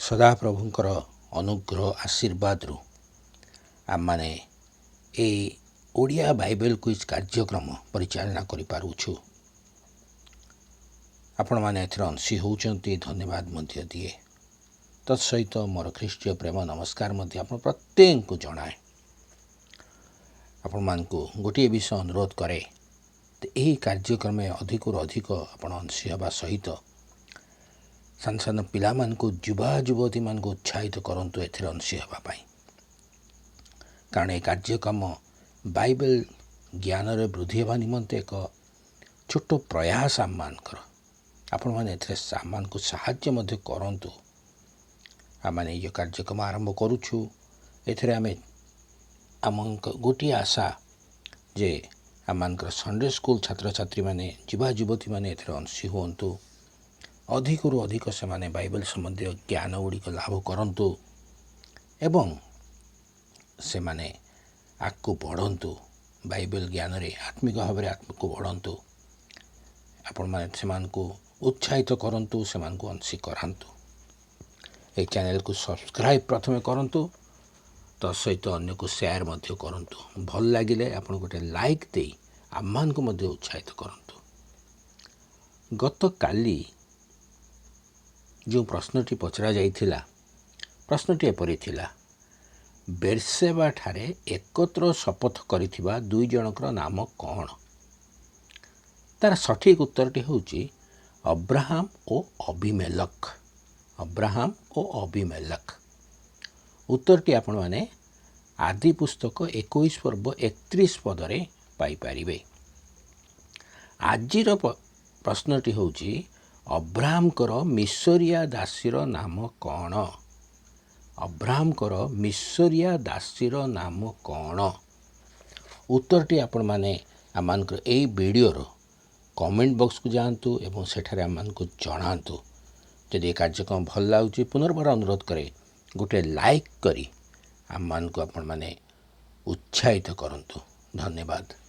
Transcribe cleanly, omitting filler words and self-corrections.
ସଦାପ୍ରଭୁଙ୍କର ଅନୁଗ୍ରହ ଆଶୀର୍ବାଦରୁ ଆମମାନେ এই ଓଡ଼ିଆ ବାଇବେଲ କୁଇଜ୍ କାର୍ଯ୍ୟକ୍ରମ ପରିଚାଳନା କରିପାରୁଛୁ। ଆପଣମାନେ ଏଥିରେ ଅଂଶୀ ହେଉଛନ୍ତି, ଧନ୍ୟବାଦ ମଧ୍ୟ ଦିଏ। ତତ୍ସହିତ ମୋର ଖ୍ରୀଷ୍ଟୀୟ ପ୍ରେମ ନମସ୍କାର ମଧ୍ୟ ଆପଣ ପ୍ରତ୍ୟେକଙ୍କୁ ଜଣାଏ। ଆପଣମାନଙ୍କୁ ଗୋଟିଏ ବିଷୟ ଅନୁରୋଧ କରେ, ଏହି କାର୍ଯ୍ୟକ୍ରମରେ ଅଧିକରୁ ଅଧିକ ଆପଣ ଅଂଶୀ ହେବା ସହିତ ସାନ ସାନ ପିଲାମାନଙ୍କୁ ଯୁବା ଯୁବତୀମାନଙ୍କୁ ଉତ୍ସାହିତ କରନ୍ତୁ ଏଥିରେ ଅଂଶୀ ହେବା ପାଇଁ। କାରଣ ଏ କାର୍ଯ୍ୟକ୍ରମ ବାଇବେଲ ଜ୍ଞାନରେ ବୃଦ୍ଧି ହେବା ନିମନ୍ତେ ଏକ ଛୋଟ ପ୍ରୟାସ ଆମମାନଙ୍କର। ଆପଣମାନେ ଏଥିରେ ଆମମାନଙ୍କୁ ସାହାଯ୍ୟ ମଧ୍ୟ କରନ୍ତୁ। ଆମମାନେ ଏ ଯେଉଁ କାର୍ଯ୍ୟକ୍ରମ ଆରମ୍ଭ କରୁଛୁ, ଏଥିରେ ଆମେ ଆମ ଗୋଟିଏ ଆଶା ଯେ ଆମମାନଙ୍କର ସଣ୍ଡେ ସ୍କୁଲ ଛାତ୍ରଛାତ୍ରୀମାନେ ଯୁବା ଯୁବତୀମାନେ ଏଥିରେ ଅଂଶୀ ହୁଅନ୍ତୁ। ଅଧିକରୁ ଅଧିକ ସେମାନେ ବାଇବେଲ ସମ୍ବନ୍ଧୀୟ ଜ୍ଞାନ ଗୁଡ଼ିକ ଲାଭ କରନ୍ତୁ ଏବଂ ସେମାନେ ଆଗକୁ ବଢ଼ନ୍ତୁ। ବାଇବେଲ ଜ୍ଞାନରେ ଆତ୍ମିକ ଭାବରେ ଆତ୍ମକୁ ବଢ଼ନ୍ତୁ। ଆପଣମାନେ ସେମାନଙ୍କୁ ଉତ୍ସାହିତ କରନ୍ତୁ, ସେମାନଙ୍କୁ ଅଂଶୀ କରାନ୍ତୁ। ଏହି ଚ୍ୟାନେଲକୁ ସବସ୍କ୍ରାଇବ୍ ପ୍ରଥମେ କରନ୍ତୁ, ତା ସହିତ ଅନ୍ୟକୁ ସେୟାର ମଧ୍ୟ କରନ୍ତୁ। ଭଲ ଲାଗିଲେ ଆପଣ ଗୋଟେ ଲାଇକ୍ ଦେଇ ଆମମାନଙ୍କୁ ମଧ୍ୟ ଉତ୍ସାହିତ କରନ୍ତୁ। ଗତକାଲି ଯେଉଁ ପ୍ରଶ୍ନଟି ପଚରା ଯାଇଥିଲା, ପ୍ରଶ୍ନଟି ଏପରି ଥିଲା, ବେର୍ସେବା ଠାରେ ଏକତ୍ର ଶପଥ କରିଥିବା ଦୁଇ ଜଣଙ୍କର ନାମ କ'ଣ? ତାର ସଠିକ୍ ଉତ୍ତରଟି ହେଉଛି ଅବ୍ରାହମ ଓ ଅବିମେଲକ। ଅବ୍ରାହମ ଓ ଅବିମେଲକ। ଉତ୍ତରଟି ଆପଣମାନେ ଆଦି ପୁସ୍ତକ 21 ପର୍ବ 31 ପଦରେ ପାଇପାରିବେ। ଆଜିର ପ୍ରଶ୍ନଟି ହେଉଛି ଅବ୍ରାହମଙ୍କର ମିଶରିଆ ଦାସୀର ନାମ କ'ଣ? ଅବ୍ରାହମଙ୍କର ମିଶରିଆ ଦାସୀର ନାମ କ'ଣ? ଉତ୍ତରଟି ଆପଣମାନେ ଆମମାନଙ୍କର ଏହି ଭିଡ଼ିଓର କମେଣ୍ଟ ବକ୍ସକୁ ଯାଆନ୍ତୁ ଏବଂ ସେଠାରେ ଆମମାନଙ୍କୁ ଜଣାନ୍ତୁ। ଯଦି ଏ କାର୍ଯ୍ୟକ୍ରମ ଭଲ ଲାଗୁଛି, ପୁନର୍ବାର ଅନୁରୋଧ କରେ ଗୋଟେ ଲାଇକ୍ କରି ଆମମାନଙ୍କୁ ଆପଣମାନେ ଉତ୍ସାହିତ କରନ୍ତୁ। ଧନ୍ୟବାଦ।